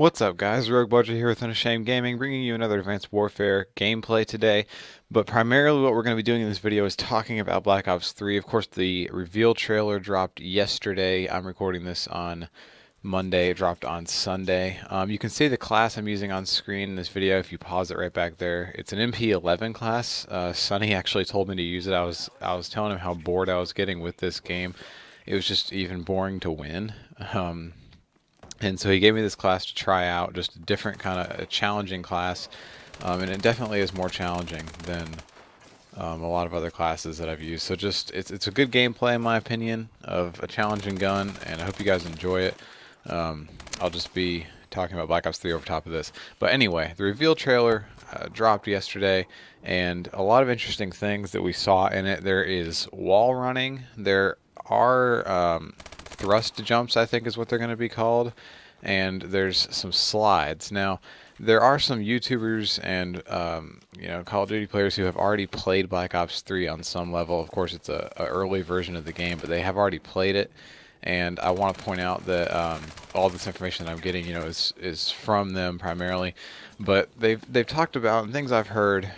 What's up, guys? Rogue Budget here with Unashamed Gaming, bringing you another Advanced Warfare gameplay today. But primarily what we're going to be doing in this video is talking about Black Ops 3. Of course, the reveal trailer dropped yesterday. I'm recording this on Monday. It dropped on Sunday. You can see the class I'm using on screen in this video if you pause it right back there. It's an MP11 class. Sonny actually told me to use it. I was telling him how bored I was getting with this game. It was just even boring to win. And so he gave me this class to try out, just a different kind of a challenging class, and it definitely is more challenging than a lot of other classes that I've used. So just it's a good gameplay in my opinion of a challenging gun, and I hope you guys enjoy it. I'll just be talking about Black Ops 3 over top of this. But anyway, the reveal trailer dropped yesterday, and a lot of interesting things that we saw in it. There is wall running. There are thrust jumps, I think is what they're going to be called, and there's some slides. Now, there are some YouTubers and Call of Duty players who have already played Black Ops 3 on some level. Of course, it's a early version of the game, but they have already played it. And I want to point out that all this information that I'm getting, is from them primarily. But they've talked about, and things I've heard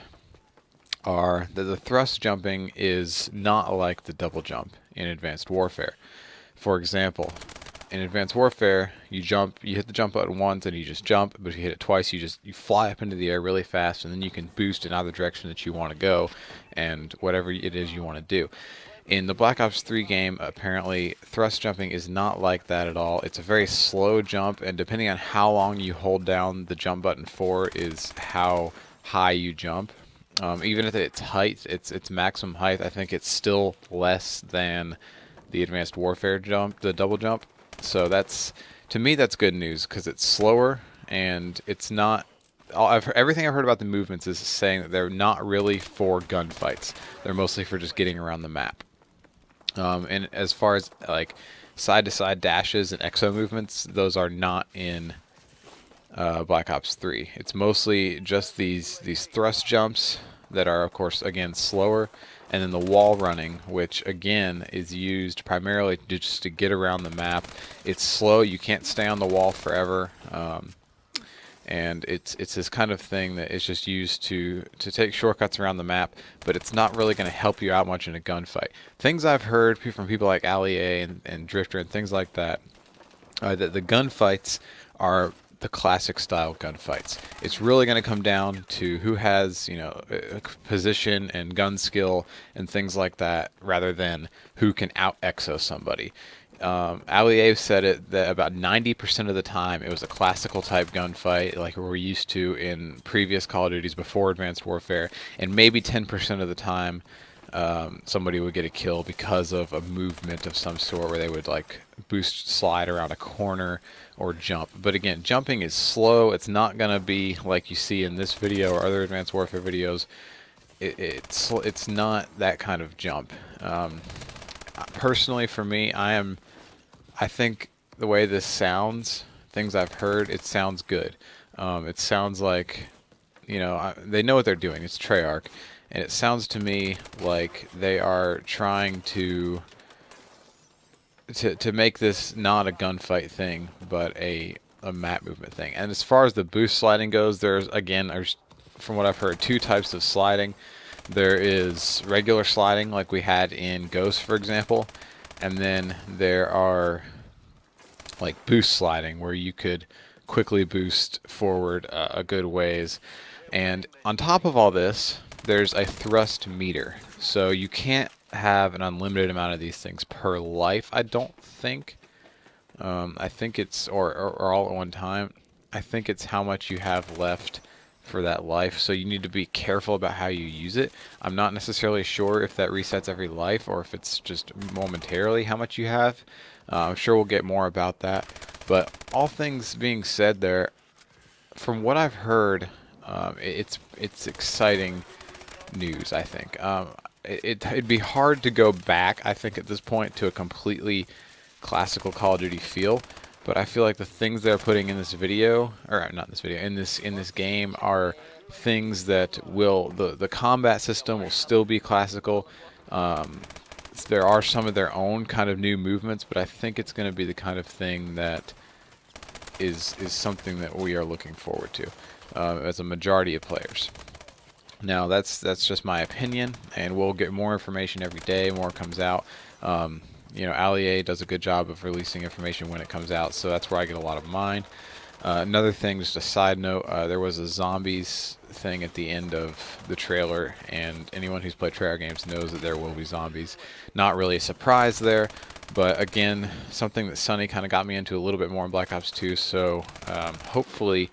are that the thrust jumping is not like the double jump in Advanced Warfare. For example, in Advanced Warfare, you hit the jump button once and you just jump, but if you hit it twice, you fly up into the air really fast, and then you can boost in either direction that you want to go, and whatever it is you want to do. In the Black Ops 3 game, apparently, thrust jumping is not like that at all. It's a very slow jump, and depending on how long you hold down the jump button for is how high you jump. Even at its height, its maximum height, I think it's still less than the Advanced Warfare jump, the double jump. So to me, that's good news because it's slower and it's not. Everything I've heard about the movements is saying that they're not really for gunfights. They're mostly for just getting around the map. And as far as like side-to-side dashes and exo movements, those are not in Black Ops 3. It's mostly just these thrust jumps that are, of course, again slower, and then the wall running, which again is used primarily just to get around the map. It's slow; you can't stay on the wall forever, and it's this kind of thing that is just used to take shortcuts around the map. But it's not really going to help you out much in a gunfight. Things I've heard from people like Ali A and Drifter and things like that are that the gunfights are the classic style gunfights. It's really going to come down to who has, position and gun skill and things like that, rather than who can out exo somebody. Ali A said it that about 90% of the time it was a classical type gunfight like we're used to in previous Call of Duties before Advanced Warfare, and maybe 10% of the time somebody would get a kill because of a movement of some sort where they would like boost slide around a corner or jump. But again, jumping is slow. It's not going to be like you see in this video or other Advanced Warfare videos. It's not that kind of jump. Personally, for me, I think the way this sounds, things I've heard, it sounds good. It sounds like, they know what they're doing. It's Treyarch. And it sounds to me like they are trying to make this not a gunfight thing, but a map movement thing. And as far as the boost sliding goes, there's from what I've heard, two types of sliding. There is regular sliding like we had in Ghost, for example, and then there are like boost sliding where you could quickly boost forward a good ways. And on top of all this, there's a thrust meter. So you can't have an unlimited amount of these things per life, I don't think. I think it's, or all at one time. I think it's how much you have left for that life. So you need to be careful about how you use it. I'm not necessarily sure if that resets every life or if it's just momentarily how much you have. I'm sure we'll get more about that. But all things being said there, from what I've heard, it's exciting news, I think. It'd be hard to go back, I think, at this point to a completely classical Call of Duty feel, but I feel like the things they're putting in this video, or not in this video, in this game are things that will, the combat system will still be classical. There are some of their own kind of new movements, but I think it's going to be the kind of thing that is something that we are looking forward to as a majority of players. Now that's just my opinion, and we'll get more information every day. More comes out. You know, Allier does a good job of releasing information when it comes out, so that's where I get a lot of mine. Another thing, just a side note, there was a zombies thing at the end of the trailer, and anyone who's played trailer games knows that there will be zombies. Not really a surprise there, but again, something that Sonny kind of got me into a little bit more in Black Ops 2, so hopefully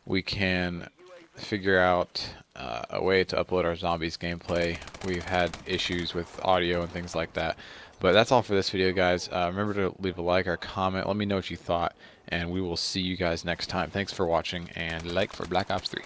we can figure out a way to upload our zombies gameplay. We've had issues with audio and things like that. But that's all for this video, guys. Remember to leave a like or comment. Let me know what you thought, and we will see you guys next time. Thanks for watching, and like for Black Ops 3.